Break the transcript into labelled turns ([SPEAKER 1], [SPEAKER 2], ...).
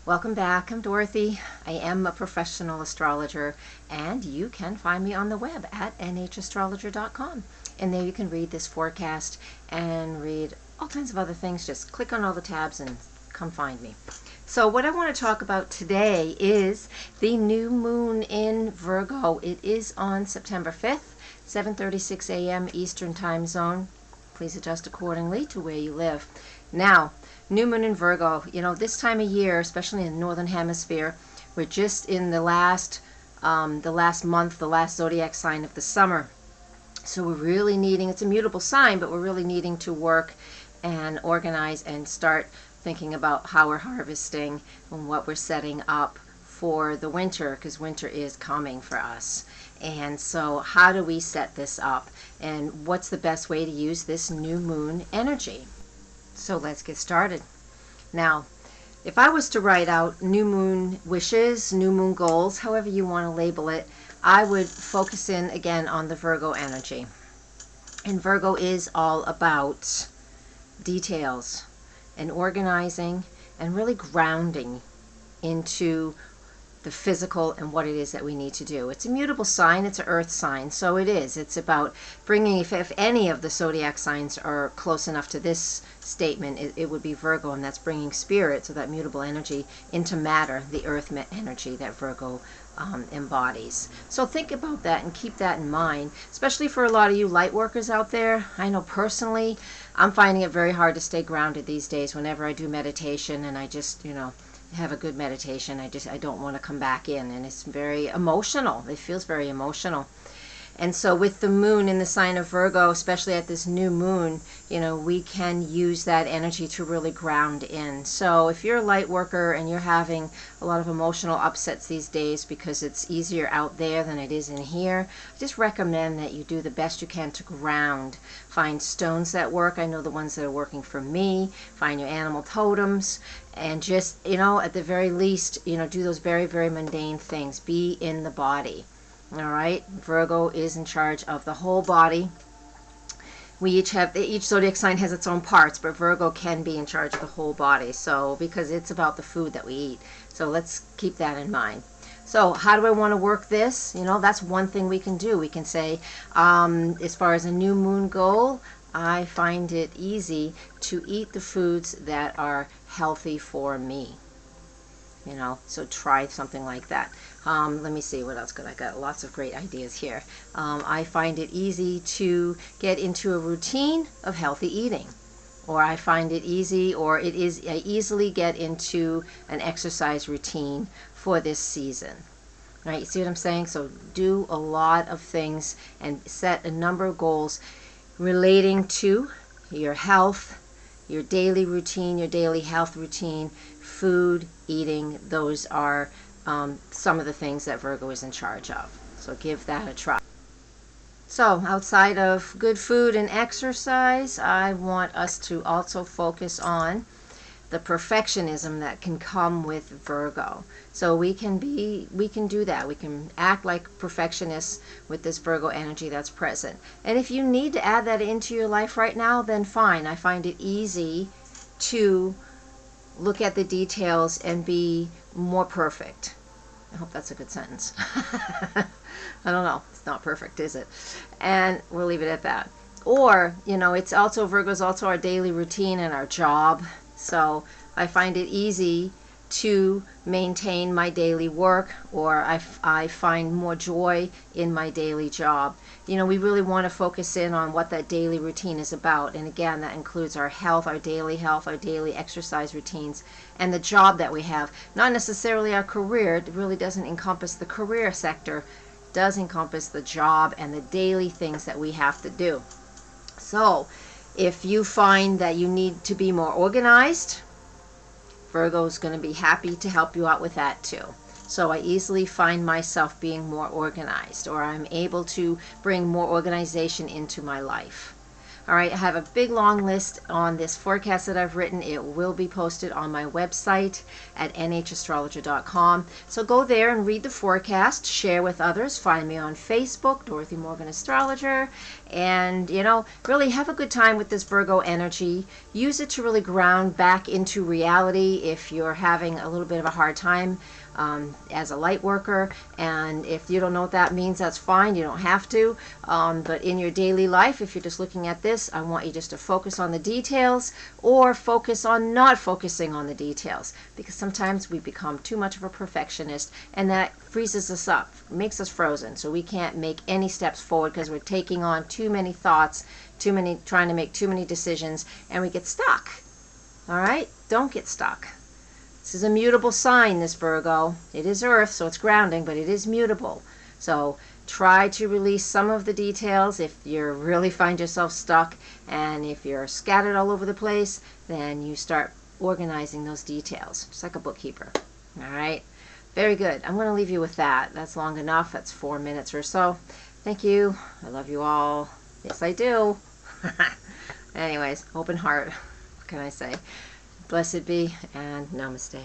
[SPEAKER 1] Welcome back. I'm Dorothy. I am a professional astrologer, and you can find me on the web at nhastrologer.com. And there you can read this forecast and read all kinds of other things. Just click on all the tabs and come find me. So what I want to talk about today is the new moon in Virgo. It is on September 5th, 7:36 a.m. Eastern Time Zone. Please adjust accordingly to where you live. Now, new moon in Virgo, this time of year, especially in the Northern Hemisphere, we're just in the last month, the last zodiac sign of the summer. So we're really needing, it's a mutable sign, but we're really needing to work and organize and start thinking about how we're harvesting and what we're setting up for the winter, because winter is coming for us. And so how do we set this up, and what's the best way to use this new moon energy? So let's get started. Now, if I was to write out new moon wishes, new moon goals, however you want to label it, I would focus in again on the Virgo energy. And Virgo is all about details and organizing and really grounding into the physical and what it is that we need to do. It's a mutable sign, it's an earth sign, so it is. It's about bringing, if any of the zodiac signs are close enough to this statement, it would be Virgo, and that's bringing spirit, so that mutable energy, into matter, the earth energy that Virgo embodies. So think about that and keep that in mind, especially for a lot of you light workers out there. I know personally, I'm finding it very hard to stay grounded these days whenever I do meditation and I just, have a good meditation. I don't want to come back in, and it's very emotional. It feels very emotional. And so with the moon in the sign of Virgo, especially at this new moon, we can use that energy to really ground in. So if you're a light worker and you're having a lot of emotional upsets these days because it's easier out there than it is in here, I just recommend that you do the best you can to ground. Find stones that work. I know the ones that are working for me. Find your animal totems. And just, at the very least, do those very, very mundane things. Be in the body. All right, Virgo is in charge of the whole body. Each zodiac sign has its own parts, but Virgo can be in charge of the whole body. So, because it's about the food that we eat. So let's keep that in mind. So how do I want to work this? That's one thing we can do. We can say, as far as a new moon goal, I find it easy to eat the foods that are healthy for me. So try something like that. Let me see what else. I got lots of great ideas here. I find it easy to get into a routine of healthy eating, or I find it easy, or I easily get into an exercise routine for this season. Right? You see what I'm saying? So do a lot of things and set a number of goals relating to your health, your daily routine, your daily health routine, food, eating. Those are some of the things that Virgo is in charge of. So give that a try. So outside of good food and exercise, I want us to also focus on the perfectionism that can come with Virgo. So we can do that. We can act like perfectionists with this Virgo energy that's present. And if you need to add that into your life right now, then fine. I find it easy to look at the details and be more perfect. I hope that's a good sentence. I don't know. It's not perfect, is it? And we'll leave it at that. Or, it's also, Virgo's also our daily routine and our job. So I find it easy to maintain my daily work, or I find more joy in my daily job. We really want to focus in on what that daily routine is about. And again, that includes our health, our daily exercise routines, and the job that we have. Not necessarily our career. It really doesn't encompass the career sector. It does encompass the job and the daily things that we have to do. So if you find that you need to be more organized, Virgo's going to be happy to help you out with that too. So I easily find myself being more organized, or I'm able to bring more organization into my life. All right, I have a big long list on this forecast that I've written. It will be posted on my website at nhastrologer.com. So go there and read the forecast, share with others, find me on Facebook, Dorothy Morgan Astrologer, and, really have a good time with this Virgo energy. Use it to really ground back into reality if you're having a little bit of a hard time as a light worker, and if you don't know what that means, that's fine, you don't have to, but in your daily life, if you're just looking at this, I want you just to focus on the details, or focus on not focusing on the details, because sometimes we become too much of a perfectionist, and that freezes us up, makes us frozen, so we can't make any steps forward because we're taking on too many thoughts, trying to make too many decisions, and we get stuck. All right, don't get stuck. This is a mutable sign, this Virgo. It is Earth, so it's grounding, but it is mutable. So try to release some of the details if you really find yourself stuck, and if you're scattered all over the place, then you start organizing those details, just like a bookkeeper. All right? Very good. I'm going to leave you with that. That's long enough. That's 4 minutes or so. Thank you. I love you all. Yes, I do. Anyways, open heart. What can I say? Blessed be, and namaste.